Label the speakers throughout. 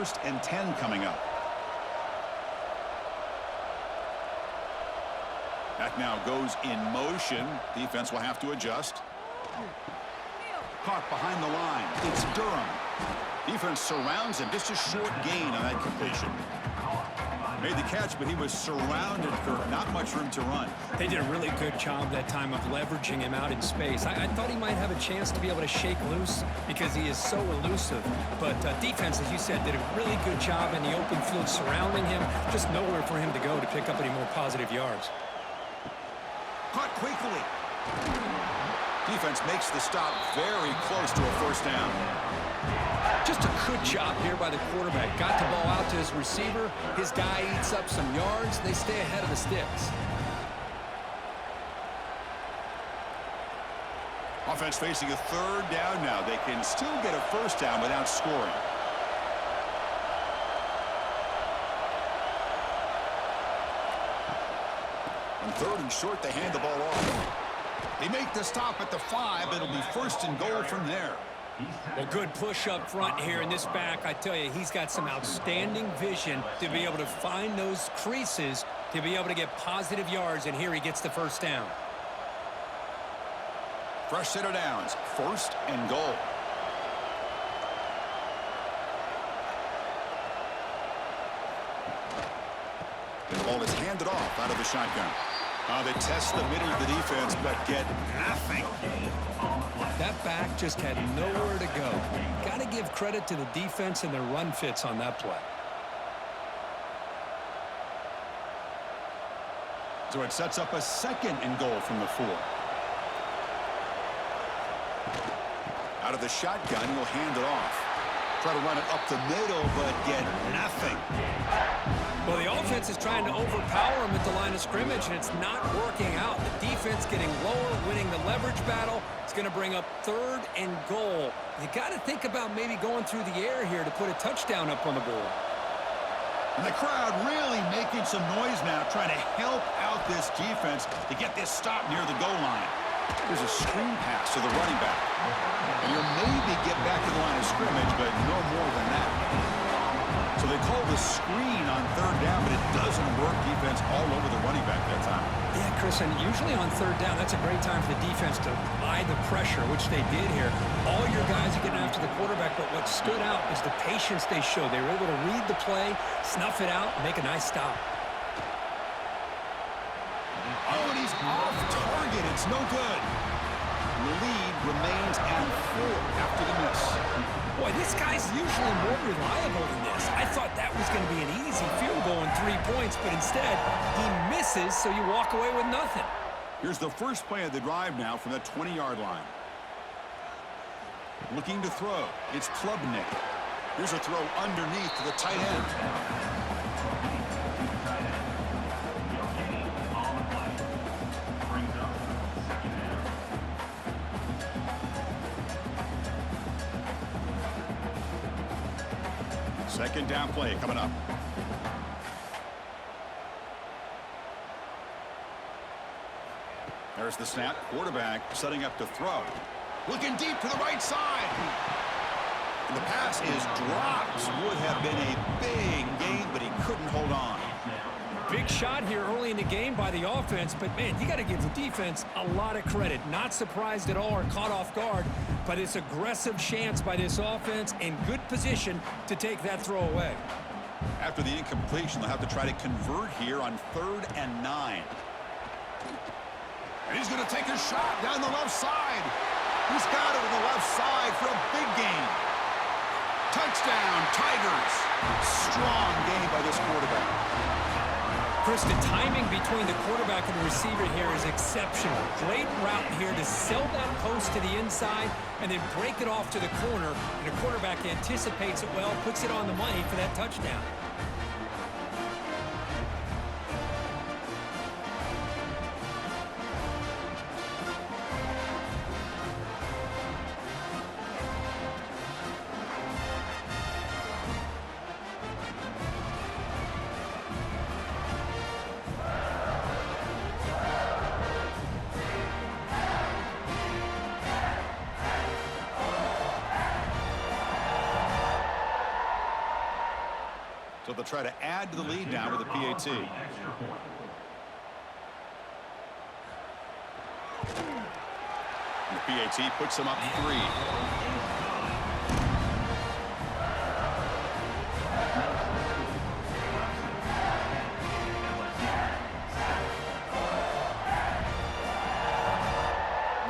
Speaker 1: 1st and 10 coming up. That now goes in motion. Defense will have to adjust. Caught behind the line. It's Durham. Defense surrounds him. Just a short gain on that completion. Made the catch, but he was surrounded for not much room to run.
Speaker 2: They did a really good job that time of leveraging him out in space. I thought he might have a chance to be able to shake loose because he is so elusive. But defense, as you said, did a really good job in the open field surrounding him. Just nowhere for him to go to pick up any more positive yards.
Speaker 1: Caught quickly. Defense makes the stop very close to a 1st down.
Speaker 2: Just a good job here by the quarterback. Got the ball out to his receiver. His guy eats up some yards. They stay ahead of the sticks.
Speaker 1: Offense facing a 3rd down now. They can still get a 1st down without scoring. On 3rd and short, they hand the ball off. They make the stop at the 5. It'll be 1st and goal from there.
Speaker 2: Well, good push up front here in this back. I tell you, he's got some outstanding vision to be able to find those creases to be able to get positive yards, and here he gets the 1st down.
Speaker 1: Fresh set of downs, 1st and goal. The ball is handed off out of the shotgun. They test the middle of the defense, but get nothing.
Speaker 2: That back just had nowhere to go. Got to give credit to the defense and their run fits on that play.
Speaker 1: So it sets up a 2nd and goal from the 4. Out of the shotgun, he'll hand it off. Try to run it up the middle, but get nothing.
Speaker 2: Well, the offense is trying to overpower him at the line of scrimmage, and it's not working out. The defense getting lower, winning the leverage battle. It's going to bring up 3rd and goal. You got to think about maybe going through the air here to put a touchdown up on the board.
Speaker 1: And the crowd really making some noise now, trying to help out this defense to get this stop near the goal line. There's a screen pass to the running back. And he'll maybe get back to the line of scrimmage, but no more than that. So they call the screen on 3rd down, but it doesn't work. Defense all over the running back that time.
Speaker 2: Yeah, Chris, and usually on 3rd down, that's a great time for the defense to apply the pressure, which they did here. All your guys are getting after the quarterback, but what stood out is the patience they showed. They were able to read the play, snuff it out, and make a nice stop.
Speaker 1: Oh, and he's off target. It's no good. The lead remains at 4 after the miss.
Speaker 2: Boy, this guy's usually more reliable than this. I thought that was going to be an easy field goal and 3 points, but instead he misses, so you walk away with nothing.
Speaker 1: Here's the first play of the drive now from that 20-yard line. Looking to throw. It's Klubnik. Here's a throw underneath to the tight end. Second down play coming up. There's the snap. Quarterback setting up to throw. Looking deep to the right side. And the pass is dropped. Would have been a big gain, but he couldn't hold on.
Speaker 2: Big shot here early in the game by the offense, but man, you got to give the defense a lot of credit. Not surprised at all or caught off guard, but it's aggressive chance by this offense in good position to take that throw away.
Speaker 1: After the incompletion, they'll have to try to convert here on 3rd and 9. And he's going to take a shot down the left side. He's got it on the left side for a big gain. Touchdown, Tigers. Strong game by this quarterback.
Speaker 2: Chris, the timing between the quarterback and the receiver here is exceptional. Great route here to sell that post to the inside and then break it off to the corner. And the quarterback anticipates it well, puts it on the money for that touchdown.
Speaker 1: So they'll try to add to the lead now with a PAT. And the PAT puts them up 3.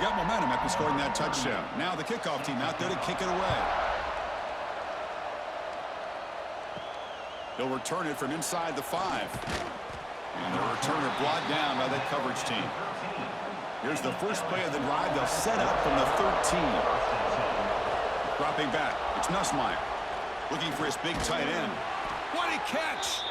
Speaker 1: Got momentum after scoring that touchdown. Now the kickoff team out there to kick it away. He'll return it from inside the 5. And the returner brought down by that coverage team. Here's the first play of the drive. They'll set up from the 13. Dropping back. It's Nussmeier. Looking for his big tight end. What a catch!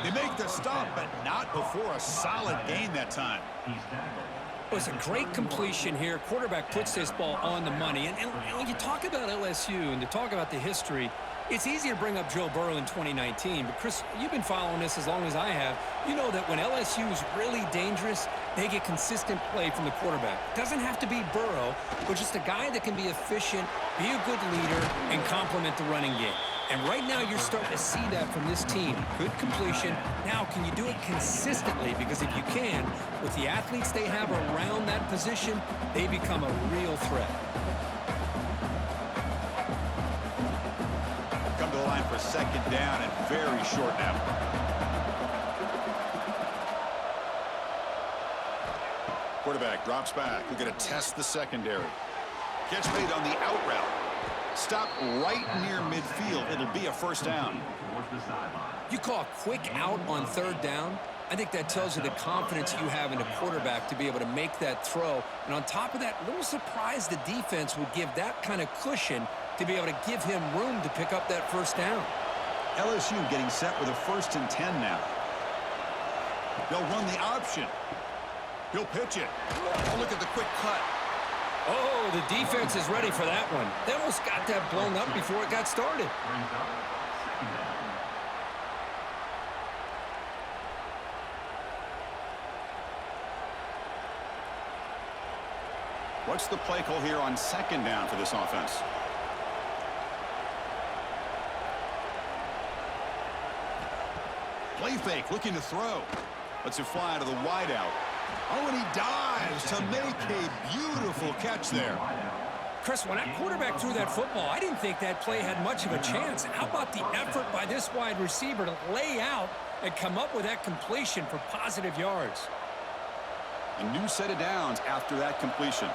Speaker 1: They make the stop, but not before a solid gain that time.
Speaker 2: It was a great completion here. Quarterback puts this ball on the money. And when you talk about LSU and to talk about the history, it's easy to bring up Joe Burrow in 2019. But, Chris, you've been following this as long as I have. You know that when LSU is really dangerous, they get consistent play from the quarterback. Doesn't have to be Burrow, but just a guy that can be efficient, be a good leader, and complement the running game. And right now you're starting to see that from this team. Good completion. Now, can you do it consistently? Because if you can, with the athletes they have around that position, they become a real threat.
Speaker 1: Come to the line for second down and very short now. Quarterback drops back. We're going to test the secondary. Catch made on the out route. Stop right near midfield. It'll be a first down.
Speaker 2: You call a quick out on third down. I think that tells you the confidence you have in a quarterback to be able to make that throw. And on top of that, a little surprised the defense would give that kind of cushion to be able to give him room to pick up that first down.
Speaker 1: LSU getting set with a 1st and 10 now. They'll run the option. He'll pitch it. Oh, look at the quick cut.
Speaker 2: Oh, the defense is ready for that one. They almost got that blown up before it got started.
Speaker 1: What's the play call here on second down for this offense? Play fake, looking to throw. Lets it fly to the wideout. Oh, and he dives to make a beautiful catch there.
Speaker 2: Chris, when that quarterback threw that football, I didn't think that play had much of a chance. How about the effort by this wide receiver to lay out and come up with that completion for positive yards?
Speaker 1: A new set of downs after that completion.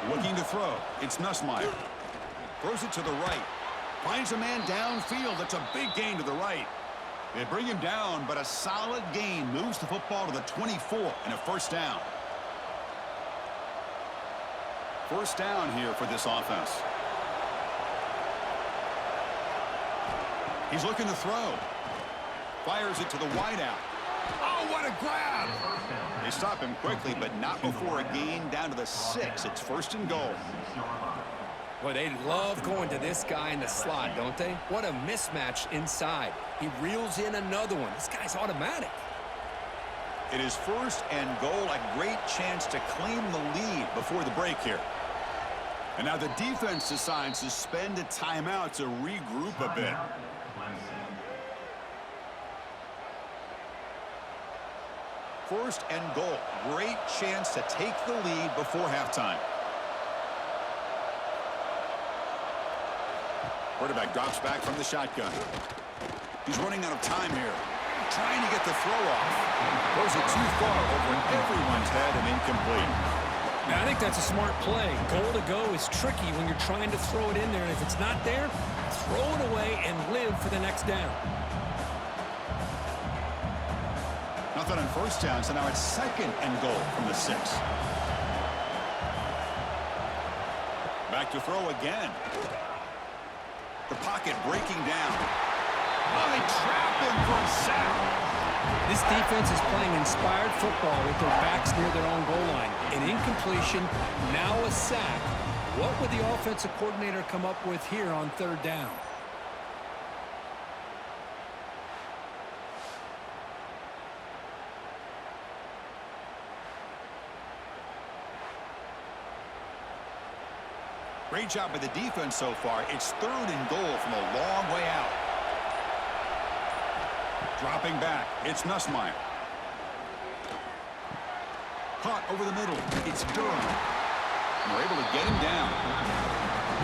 Speaker 1: Looking to throw. It's Nussmeier. Throws it to the right. Finds a man downfield. That's a big gain to the right. They bring him down, but a solid gain moves the football to the 24 and a first down. First down here for this offense. He's looking to throw. Fires it to the wideout. Oh, what a grab! They stop him quickly, but not before a gain down to the 6. It's 1st and goal.
Speaker 2: Well, they love going to this guy in the slot, don't they? What a mismatch inside. He reels in another one. This guy's automatic.
Speaker 1: It is 1st and goal. A great chance to claim the lead before the break here. And now the defense decides to spend a timeout to regroup a bit. First and goal. Great chance to take the lead before halftime. Quarterback drops back from the shotgun. He's running out of time here. Trying to get the throw off. Throws it too far over everyone's head and incomplete.
Speaker 2: Now, I think that's a smart play. Goal to go is tricky when you're trying to throw it in there. And if it's not there, throw it away and live for the next down.
Speaker 1: Nothing on first down, so now it's 2nd and goal from the 6. Back to throw again. The pocket breaking down. Oh, they trap him for a sack.
Speaker 2: This defense is playing inspired football with their backs near their own goal line. An incompletion, now a sack. What would the offensive coordinator come up with here on 3rd down?
Speaker 1: Great job by the defense so far. It's 3rd and goal from a long way out. Dropping back. It's Nussmeier. Caught over the middle. It's Durham. And they're able to get him down.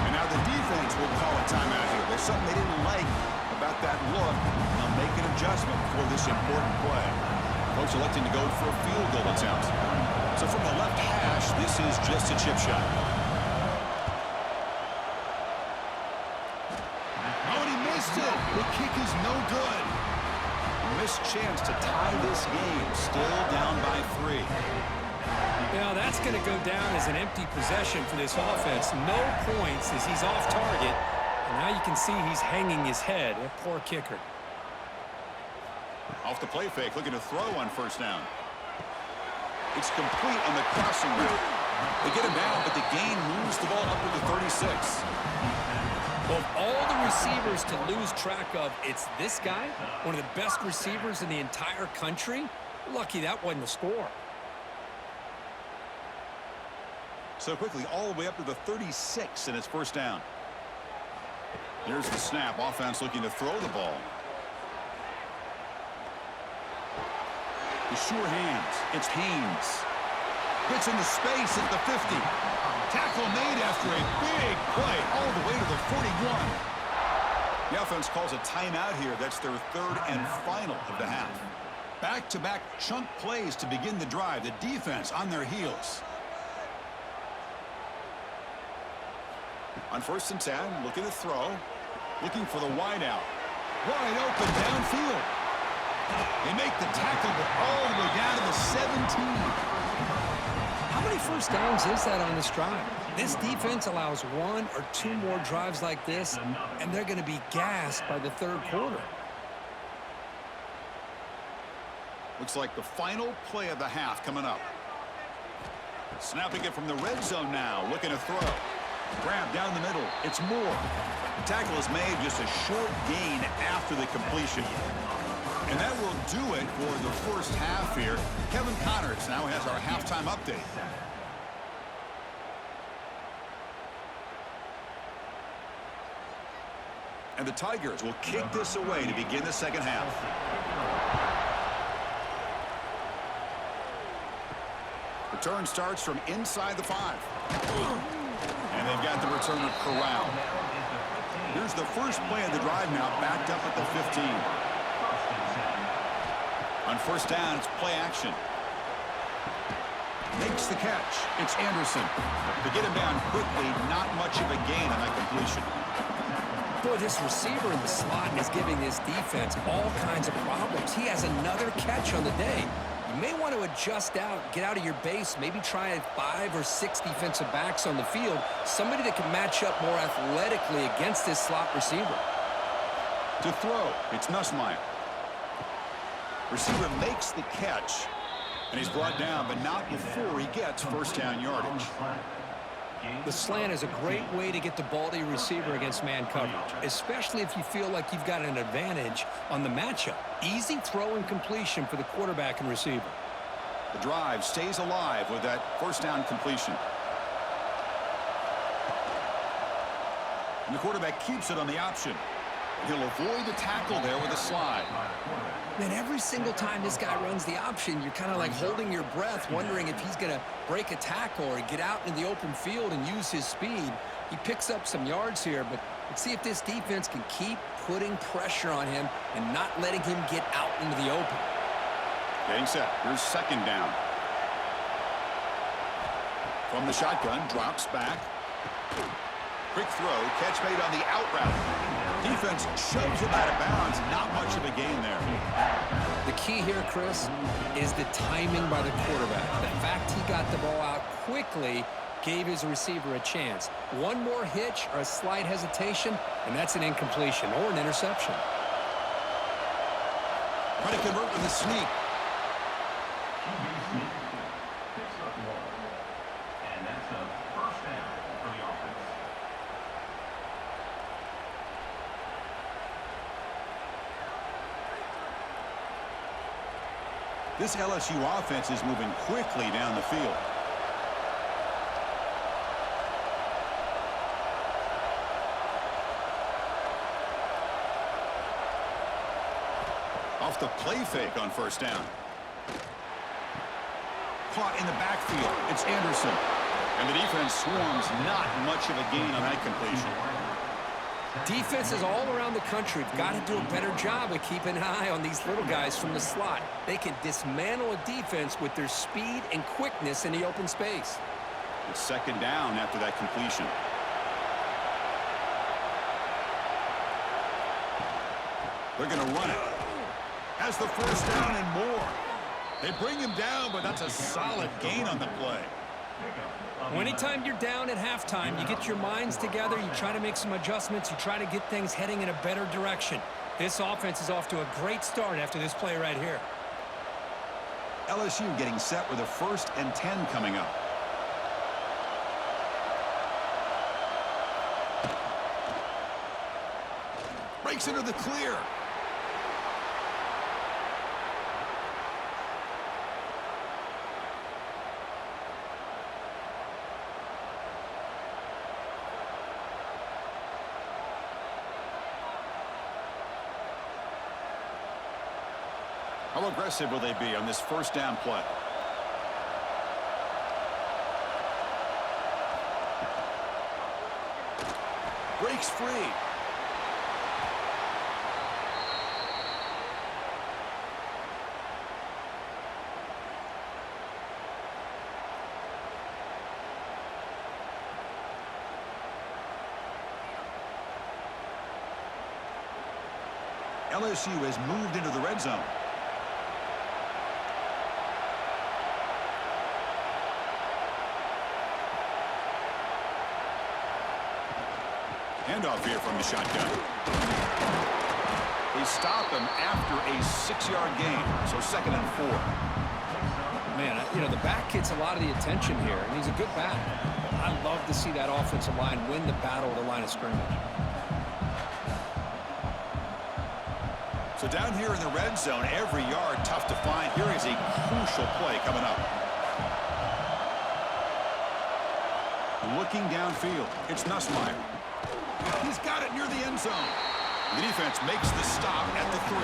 Speaker 1: And now the defense will call a timeout here. There's something they didn't like about that look. They'll make an adjustment for this important play. Coach electing to go for a field goal attempt. So from the left hash, this is just a chip shot. Oh, and he missed it. The kick is no good. Missed chance to tie this game. Still down by 3.
Speaker 2: Now that's going to go down as an empty possession for this offense. No points as he's off target. And now you can see he's hanging his head. A poor kicker.
Speaker 1: Off the play fake, looking to throw on 1st down. It's complete on the crossing route. They get him down, but the gain moves the ball up to the 36.
Speaker 2: Well, of all the receivers to lose track of, it's this guy, one of the best receivers in the entire country. Lucky that wasn't a score.
Speaker 1: So quickly, all the way up to the 36 and it's 1st down. Here's the snap. Offense looking to throw the ball. The sure hands. It's Haynes. Gets into space at the 50. Tackle made after a big play all the way to the 41. The offense calls a timeout here. That's their 3rd and final of the half. Back-to-back chunk plays to begin the drive. The defense on their heels. On 1st and 10, looking to throw. Looking for the wide out. Wide open downfield. They make the tackle, but all the way down to the 17.
Speaker 2: How many 1st downs is that on this drive? This defense allows 1 or 2 more drives like this, and they're going to be gassed by the 3rd quarter.
Speaker 1: Looks like the final play of the half coming up. Snapping it from the red zone now, looking to throw. Grab down the middle. It's Moore. The tackle is made, just a short gain after the completion. And that will do it for the 1st half here. Kevin Connors now has our halftime update. And the Tigers will kick this away to begin the 2nd half. Return starts from inside the 5. And they've got the returner corralled. Here's the first play of the drive now, backed up at the 15. On 1st down, it's play action. Makes the catch. It's Anderson. To get him down quickly, not much of a gain on that completion.
Speaker 2: Boy, this receiver in the slot is giving this defense all kinds of problems. He has another catch on the day. You may want to adjust out, get out of your base, maybe try 5 or 6 defensive backs on the field, somebody that can match up more athletically against this slot receiver.
Speaker 1: To throw, it's Nussmeier. Receiver makes the catch, and he's brought down, but not before he gets 1st down yardage.
Speaker 2: The slant is a great way to get the ball to your receiver against man coverage, especially if you feel like you've got an advantage on the matchup. Easy throw and completion for the quarterback and receiver.
Speaker 1: The drive stays alive with that 1st down completion. And the quarterback keeps it on the option. He'll avoid the tackle there with a slide.
Speaker 2: Man, every single time this guy runs the option, you're kind of like holding your breath, wondering if he's going to break a tackle or get out in the open field and use his speed. He picks up some yards here, but let's see if this defense can keep putting pressure on him and not letting him get out into the open.
Speaker 1: Getting set. Here's 2nd down. From the shotgun, drops back. Quick throw, catch made on the out route. Defense shoves him out of bounds. Not much of a gain there.
Speaker 2: The key here, Chris, is the timing by the quarterback. The fact he got the ball out quickly gave his receiver a chance. One more hitch or a slight hesitation, and that's an incompletion or an interception.
Speaker 1: Trying to convert with a sneak. This LSU offense is moving quickly down the field. Off the play fake on first down. Caught in the backfield. It's Anderson. And the defense swarms. Not much of a gain on that completion.
Speaker 2: Defenses all around the country have got to do a better job of keeping an eye on these little guys from the slot. They can dismantle a defense with their speed and quickness in the open space.
Speaker 1: It's second down after that completion. They're going to run it. Has the first down and more. They bring him down, but that's a solid gain on the play.
Speaker 2: Well, anytime you're down at halftime, you get your minds together, you try to make some adjustments, you try to get things heading in a better direction. This offense is off to a great start after this play right here.
Speaker 1: LSU getting set with a 1st and 10 coming up. Breaks into the clear. How aggressive will they be on this first down play? Breaks free. LSU has moved into the red zone. Handoff here from the shotgun. They stop him after a 6-yard gain, so 2nd and 4.
Speaker 2: Man, you know, the back gets a lot of the attention here, and he's a good back. I love to see that offensive line win the battle at the line of scrimmage.
Speaker 1: So down here in the red zone, every yard tough to find. Here is a crucial play coming up. Looking downfield, it's Nussmeier. He's got it near the end zone. The defense makes the stop at the 3.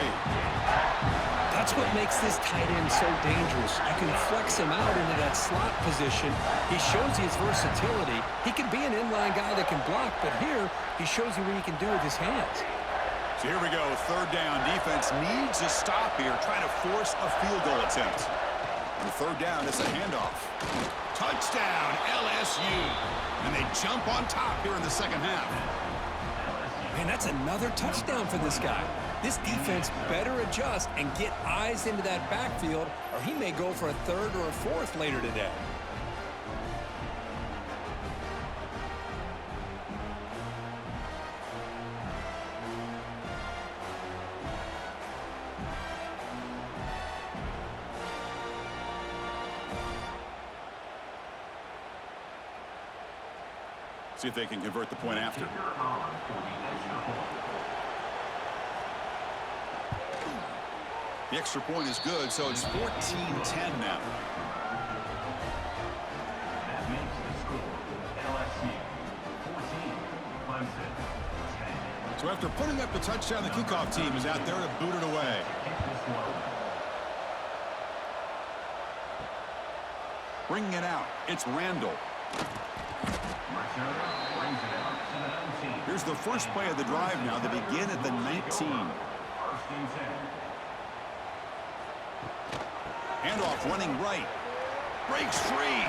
Speaker 2: That's what makes this tight end so dangerous. You can flex him out into that slot position. He shows his versatility. He can be an inline guy that can block, but here he shows you what he can do with his hands.
Speaker 1: So here we go, 3rd down. Defense needs a stop here, trying to force a field goal attempt. On the 3rd down, it's a handoff. Touchdown, LSU. And they jump on top here in the second half.
Speaker 2: Man, that's another touchdown for this guy. This defense better adjust and get eyes into that backfield, or he may go for a 3rd or a 4th later today.
Speaker 1: See if they can convert the point after. The extra point is good, so it's 14-10 now.
Speaker 3: That makes the score LSU 14, Clemson 10.
Speaker 1: So after putting up the touchdown, the kickoff team is out there to boot it away. Bringing it out, it's Randall. Here's the first play of the drive now. They begin at the 19. Handoff running right. Breaks free.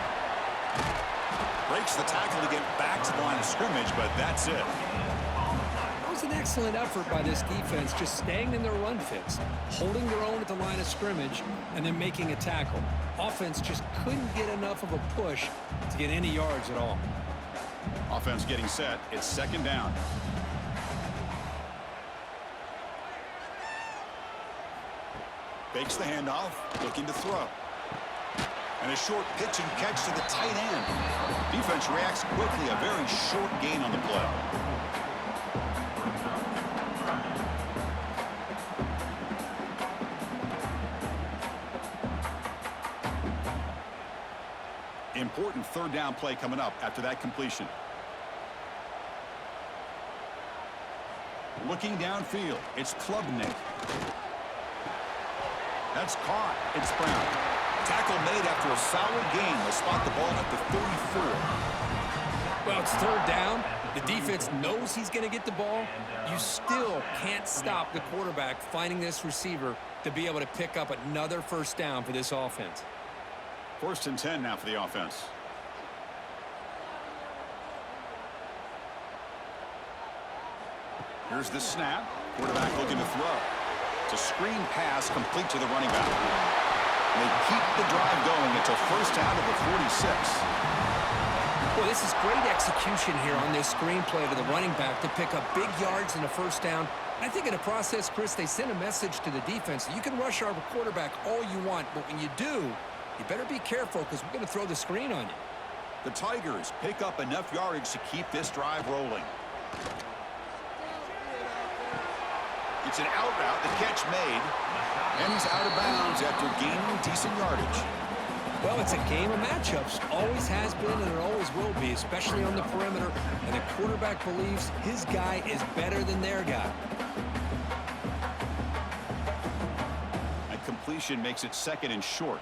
Speaker 1: Breaks the tackle to get back to the line of scrimmage, but that's it.
Speaker 2: That was an excellent effort by this defense, just staying in their run fits, holding their own at the line of scrimmage, and then making a tackle. Offense just couldn't get enough of a push to get any yards at all.
Speaker 1: Offense getting set. It's 2nd down. Fakes the handoff, looking to throw. And a short pitch and catch to the tight end. Defense reacts quickly, a very short gain on the play. Important 3rd down play coming up after that completion. Looking downfield, it's Klubnik. That's caught. It's Brown. Tackle made after a solid gain. They'll spot the ball at the 34.
Speaker 2: Well, it's third down. The defense knows he's going to get the ball. You still can't stop the quarterback finding this receiver to be able to pick up another first down for this offense.
Speaker 1: 1st and 10 now for the offense. Here's the snap. Quarterback looking to throw. It's a screen pass complete to the running back. They keep the drive going until first down at the 46.
Speaker 2: Well, this is great execution here on this screen play to the running back to pick up big yards in the first down. I think in the process, Chris, they send a message to the defense that you can rush our quarterback all you want, but when you do, you better be careful because we're going to throw the screen on you.
Speaker 1: The Tigers pick up enough yardage to keep this drive rolling. It's an out route, the catch made, and he's out of bounds after gaining decent yardage.
Speaker 2: Well, it's a game of matchups. Always has been and it always will be, especially on the perimeter. And the quarterback believes his guy is better than their guy.
Speaker 1: And completion makes it 2nd and short.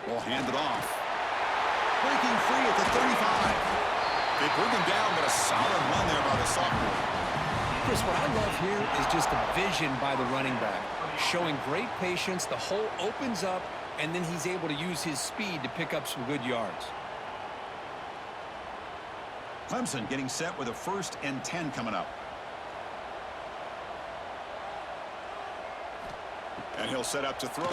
Speaker 1: Ball handed off. Breaking free at the 35. They bring him down, but a solid run there by the sophomore.
Speaker 2: Chris, what I love here is just the vision by the running back. Showing great patience, the hole opens up, and then he's able to use his speed to pick up some good yards.
Speaker 1: Clemson getting set with a 1st and 10 coming up. And he'll set up to throw.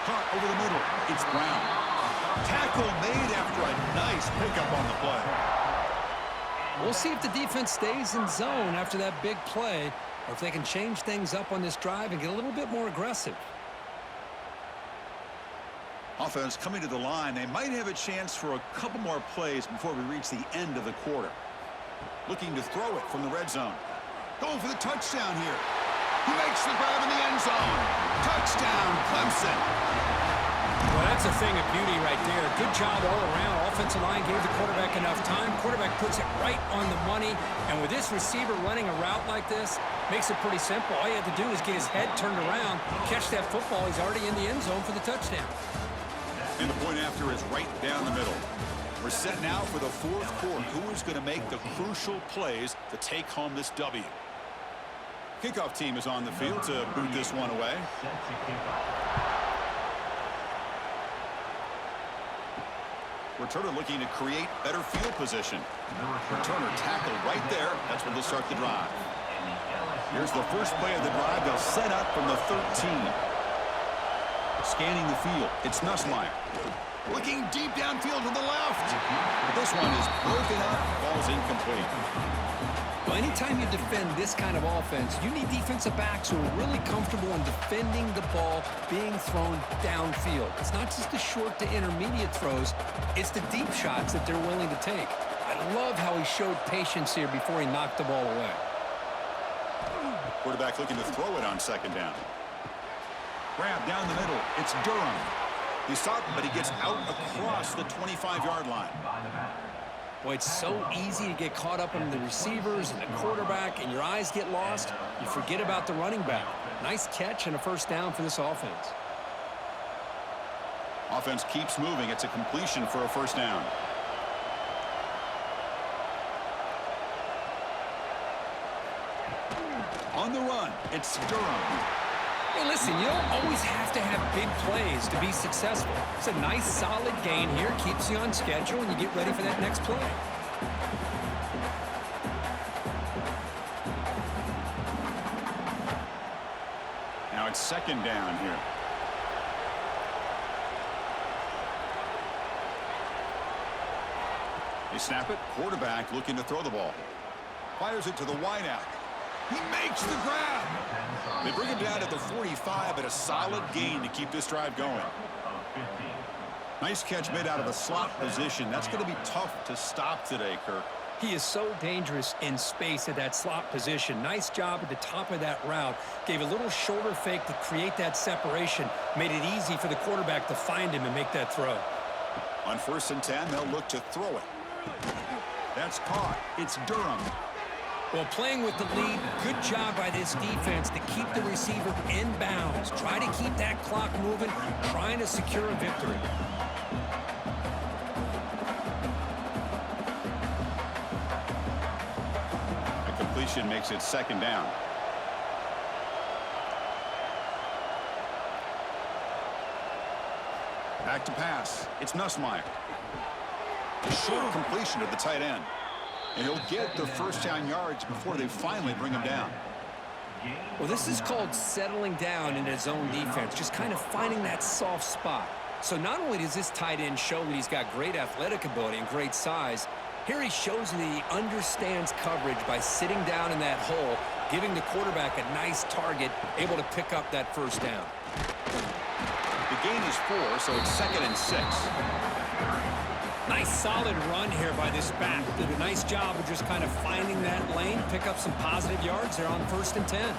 Speaker 1: Caught over the middle. It's Brown. Tackle made after a nice pickup on the play.
Speaker 2: We'll see if the defense stays in zone after that big play, or if they can change things up on this drive and get a little bit more aggressive.
Speaker 1: Offense coming to the line. They might have a chance for a couple more plays before we reach the end of the quarter. Looking to throw it from the red zone. Going for the touchdown here. He makes the grab in the end zone. Touchdown, Clemson.
Speaker 2: Well, that's a thing of beauty right there. Good job all around. Offensive line gave the quarterback enough time. Quarterback puts it right on the money. And with this receiver running a route like this, makes it pretty simple. All you have to do is get his head turned around, catch that football. He's already in the end zone for the touchdown.
Speaker 1: And the point after is right down the middle. We're set now for the 4th quarter. Who is going to make the crucial plays to take home this W? Kickoff team is on the field to boot this one away. Returner looking to create better field position. Returner tackled right there. That's where they'll start the drive. Here's the first play of the drive. They'll set up from the 13. Scanning the field. It's Nussmeier. Looking deep downfield to the left. But this one is broken up. Ball's incomplete.
Speaker 2: Well, anytime you defend this kind of offense, you need defensive backs who are really comfortable in defending the ball being thrown downfield. It's not just the short to intermediate throws, it's the deep shots that they're willing to take. I love how he showed patience here before he knocked the ball away.
Speaker 1: Quarterback looking to throw it on 2nd down. Grab down the middle. It's Durham. He's stopped, but he gets out across the 25-yard line.
Speaker 2: Boy, it's so easy to get caught up in the receivers and the quarterback, and your eyes get lost. You forget about the running back. Nice catch and a first down for this offense.
Speaker 1: Offense keeps moving. It's a completion for a first down. On the run, it's Durham.
Speaker 2: Hey, listen, you don't always have to have big plays to be successful. It's a nice, solid gain here. Keeps you on schedule, and you get ready for that next play.
Speaker 1: Now it's 2nd down here. They snap it. Quarterback looking to throw the ball. Fires it to the wideout. He makes the grab. They bring him down at the 45 at a solid gain to keep this drive going. Nice catch made out of a slot position. That's going to be tough to stop today, Kirk.
Speaker 2: He is so dangerous in space at that slot position. Nice job at the top of that route. Gave a little shoulder fake to create that separation. Made it easy for the quarterback to find him and make that throw.
Speaker 1: On 1st and 10, they'll look to throw it. That's caught. It's Durham.
Speaker 2: Well, playing with the lead, good job by this defense to keep the receiver in bounds. Try to keep that clock moving, trying to secure a victory.
Speaker 1: A completion makes it second down. Back to pass. It's Nussmeier. A short completion to the tight end. And he'll get the first down yards before they finally bring him down.
Speaker 2: Well, this is called settling down in his own defense, just kind of finding that soft spot. So not only does this tight end show that he's got great athletic ability and great size, here he shows that he understands coverage by sitting down in that hole, giving the quarterback a nice target, able to pick up that first down.
Speaker 1: The gain is 4, so it's 2nd and 6.
Speaker 2: Nice solid run here by this back. Did a nice job of just kind of finding that lane, pick up some positive yards there on 1st and 10.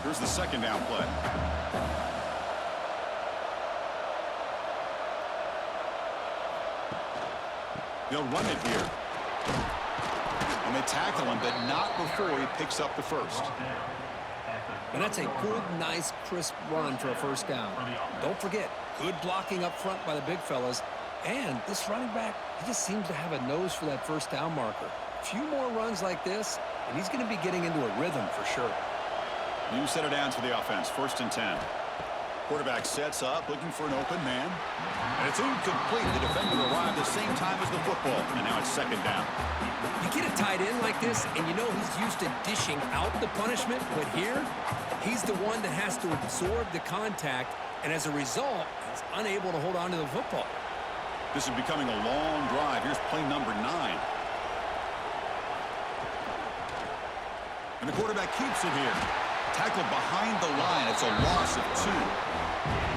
Speaker 1: Here's the second down play. They'll run it here. And they tackle him, but not before he picks up the first.
Speaker 2: And that's a good, nice, crisp run for a first down. Don't forget, good blocking up front by the big fellas. And this running back, he just seems to have a nose for that first down marker. A few more runs like this, and he's going to be getting into a rhythm for sure.
Speaker 1: New set of downs for the offense, 1st and 10. Quarterback sets up, looking for an open man. And it's incomplete. The defender arrived the same time as the football, and now it's 2nd down.
Speaker 2: You get a tight end like this, and you know he's used to dishing out the punishment, but here, he's the one that has to absorb the contact, and as a result, he's unable to hold on to the football.
Speaker 1: This is becoming a long drive. Here's play number 9. And the quarterback keeps it here. Tackled behind the line. It's a loss of 2.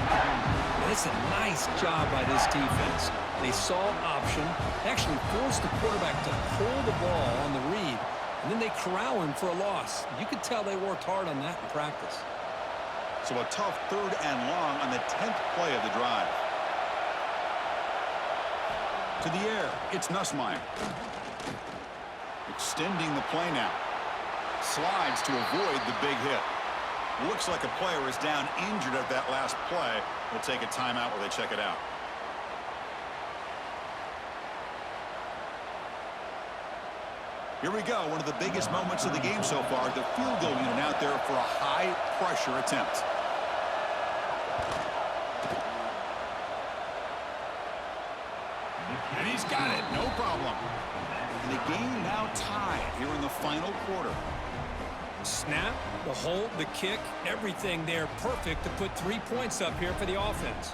Speaker 2: And it's a nice job by this defense. They saw an option, actually forced the quarterback to pull the ball on the read, and then they corral him for a loss. You could tell they worked hard on that in practice.
Speaker 1: So a tough 3rd and long on the 10th play of the drive. To the air, it's Nussmeier. Extending the play now. Slides to avoid the big hit. Looks like a player is down injured at that last play. We'll take a timeout while they check it out. Here we go, one of the biggest moments of the game so far. The field goal unit out there for a high-pressure attempt. And he's got it, no problem. And the game now tied here in the final quarter.
Speaker 2: Snap, the hold, the kick, everything there perfect to put 3 points up here for the offense.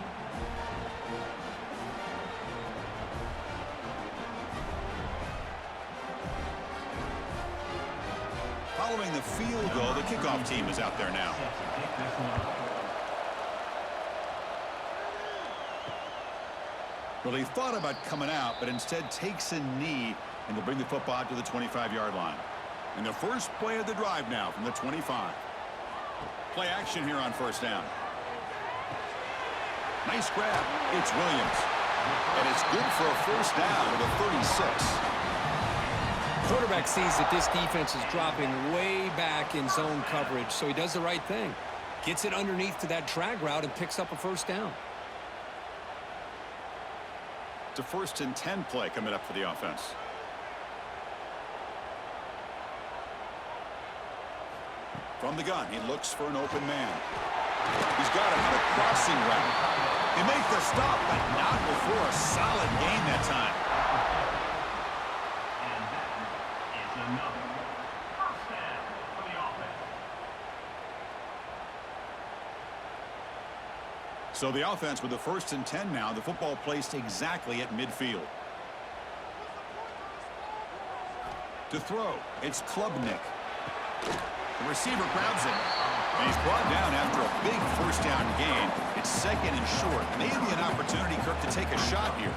Speaker 1: Following the field goal, the kickoff team is out there now. Well, he thought about coming out, but instead takes a knee, and will bring the football out to the 25-yard line. And the first play of the drive now from the 25. Play action here on 1st down. Nice grab. It's Williams. And it's good for a first down with a 36.
Speaker 2: Quarterback sees that this defense is dropping way back in zone coverage, so he does the right thing. Gets it underneath to that drag route and picks up a first down.
Speaker 1: It's a 1st and 10 play coming up for the offense. From the gun, he looks for an open man. He's got him on a crossing route. He makes the stop, but not before a solid gain that time.
Speaker 3: And that is another first down for the offense.
Speaker 1: So the offense with the 1st and 10 now, the football placed exactly at midfield. To throw, it's Klubnik. The receiver grabs it, and he's brought down after a big first down gain. It's 2nd and short. Maybe an opportunity, Kirk, to take a shot here.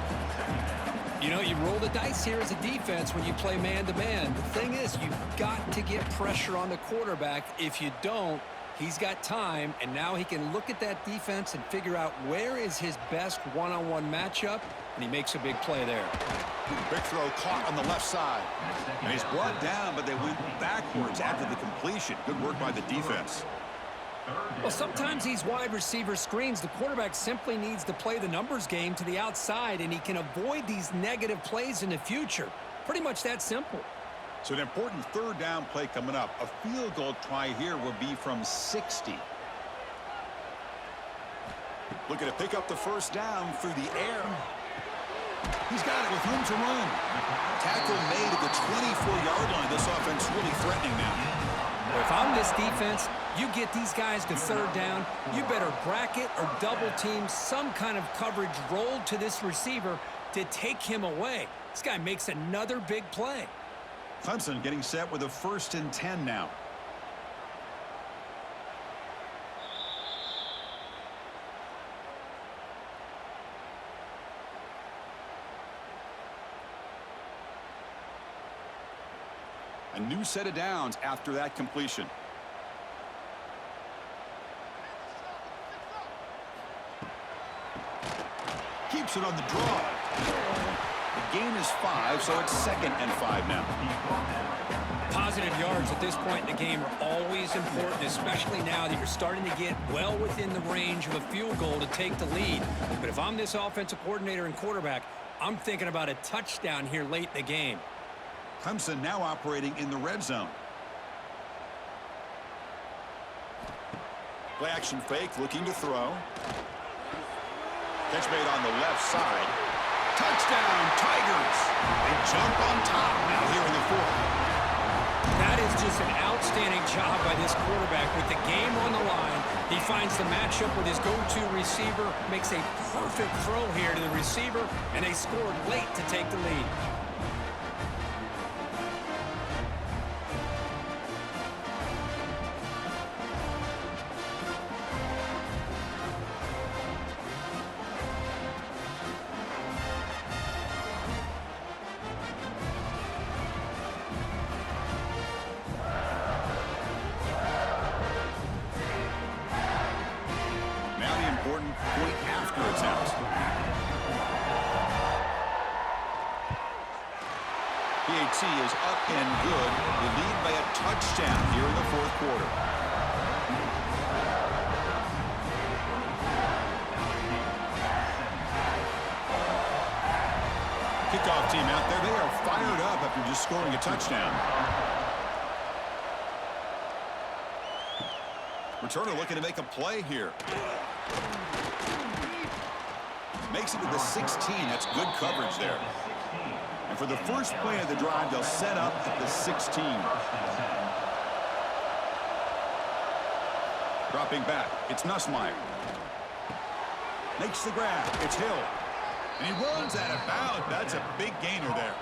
Speaker 2: You know, you roll the dice here as a defense when you play man-to-man. The thing is, you've got to get pressure on the quarterback. If you don't, He's got time, and now he can look at that defense and figure out where is his best one-on-one matchup, and he makes a big play there.
Speaker 1: Big throw caught on the left side. And he's brought down, but they went backwards after the completion. Good work by the defense.
Speaker 2: Well, sometimes these wide receiver screens, the quarterback simply needs to play the numbers game to the outside, and he can avoid these negative plays in the future. Pretty much that simple.
Speaker 1: So an important third down play coming up. A field goal try here will be from 60. Looking to pick up the first down through the air. He's got it with room to run. Tackle made at the 24-yard line. This offense really threatening now.
Speaker 2: If I'm this defense, you get these guys to third down, you better bracket or double team some kind of coverage rolled to this receiver to take him away. This guy makes another big play.
Speaker 1: Clemson getting set with a 1st and 10 now. A new set of downs after that completion. Keeps it on the draw. The gain is 5, so it's 2nd and 5 now.
Speaker 2: Positive yards at this point in the game are always important, especially now that you're starting to get well within the range of a field goal to take the lead. But if I'm this offensive coordinator and quarterback, I'm thinking about a touchdown here late in the game.
Speaker 1: Clemson now operating in the red zone. Play action fake, looking to throw. Catch made on the left side. Touchdown, Tigers! They jump on top now here in the 4th.
Speaker 2: That is just an outstanding job by this quarterback with the game on the line. He finds the matchup with his go-to receiver, makes a perfect throw here to the receiver, and they scored late to take the lead.
Speaker 1: Important point after it's out. PAT is up and good. They lead by a touchdown here in the 4th quarter. Kickoff team out there. They are fired up after just scoring a touchdown. Returner looking to make a play here. Makes it to the 16. That's good coverage there. And for the first play of the drive, they'll set up at the 16. Dropping back. It's Nussmeier. Makes the grab. It's Hill. And he runs out of bounds. That's a big gainer there.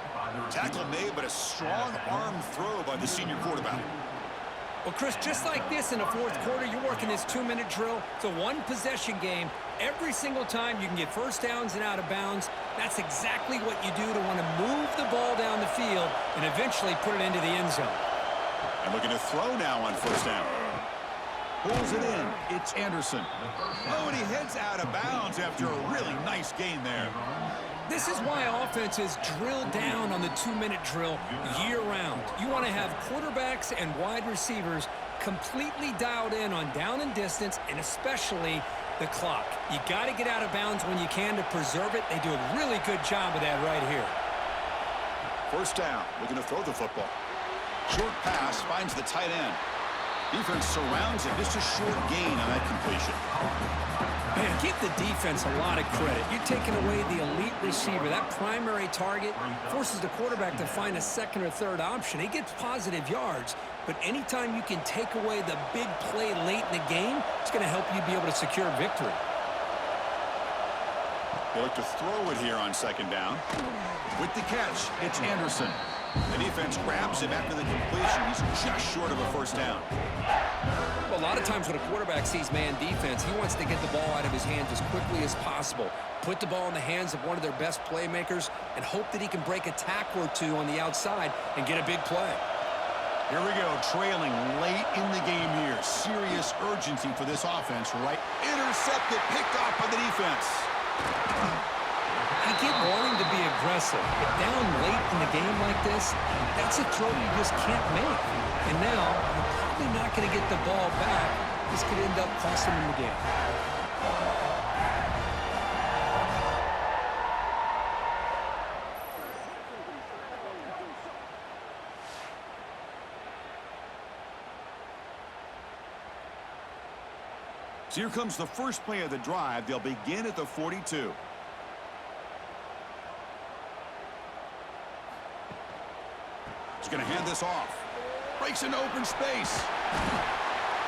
Speaker 1: Tackle made, but a strong arm throw by the senior quarterback.
Speaker 2: Well, Chris, just like this in the 4th quarter, you're working this 2-minute drill. It's a one-possession game. Every single time you can get first downs and out of bounds, that's exactly what you do to want to move the ball down the field and eventually put it into the end zone.
Speaker 1: And looking to throw now on first down. Pulls it in. It's Anderson. Oh, and he heads out of bounds after a really nice gain there.
Speaker 2: This is why offenses drill down on the 2-minute drill year-round. You want to have quarterbacks and wide receivers completely dialed in on down and distance, and especially the clock. You got to get out of bounds when you can to preserve it. They do a really good job of that right here.
Speaker 1: First down, looking to throw the football. Short pass finds the tight end. Defense surrounds him. Just a short gain on that completion.
Speaker 2: Man, give the defense a lot of credit. You're taking away the elite receiver. That primary target forces the quarterback to find a second or third option. He gets positive yards, but anytime you can take away the big play late in the game, it's going to help you be able to secure victory.
Speaker 1: They look to throw it here on second down. With the catch, it's Anderson. The defense grabs him after the completion. He's just short of a first down.
Speaker 2: Well, a lot of times when a quarterback sees man defense, he wants to get the ball out of his hands as quickly as possible, put the ball in the hands of one of their best playmakers, and hope that he can break a tackle or two on the outside and get a big play.
Speaker 1: Here we go, trailing late in the game here. Serious urgency for this offense, right? Intercepted, picked off by the defense.
Speaker 2: I get wanting to be aggressive, but down late in the game like this, that's a throw you just can't make. And now, you're probably not going to get the ball back. This could end up costing them the game.
Speaker 1: So here comes the first play of the drive. They'll begin at the 42. He's going to hand this off. Breaks into open space.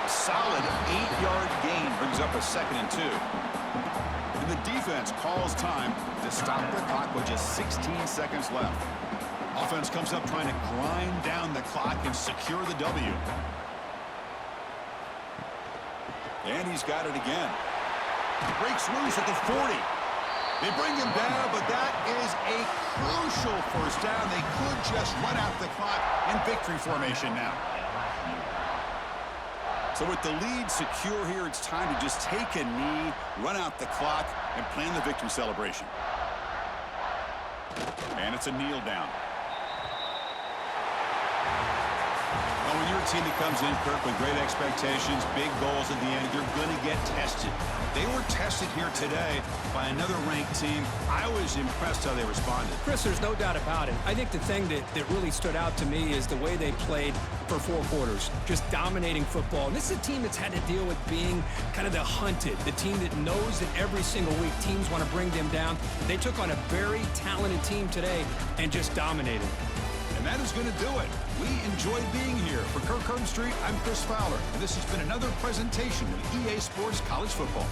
Speaker 1: A solid 8-yard gain brings up a 2nd and 2. And the defense calls time to stop the clock with just 16 seconds left. Offense comes up trying to grind down the clock and secure the W. And he's got it again. Breaks loose at the 40. They bring him down, but that is a crucial first down. They could just run out the clock in victory formation now. So with the lead secure here, it's time to just take a knee, run out the clock, and plan the victory celebration. And it's a kneel down. When you're a team that comes in, Kirk, with great expectations, big goals at the end, you're going to get tested. They were tested here today by another ranked team. I was impressed how they responded.
Speaker 2: Chris, there's no doubt about it. I think the thing that really stood out to me is the way they played for 4 quarters, just dominating football. And this is a team that's had to deal with being kind of the hunted, the team that knows that every single week teams want to bring them down. They took on a very talented team today and just dominated.
Speaker 1: And that is going to do it. We enjoyed being here. For Kirk Street, I'm Chris Fowler, and this has been another presentation of EA Sports College Football.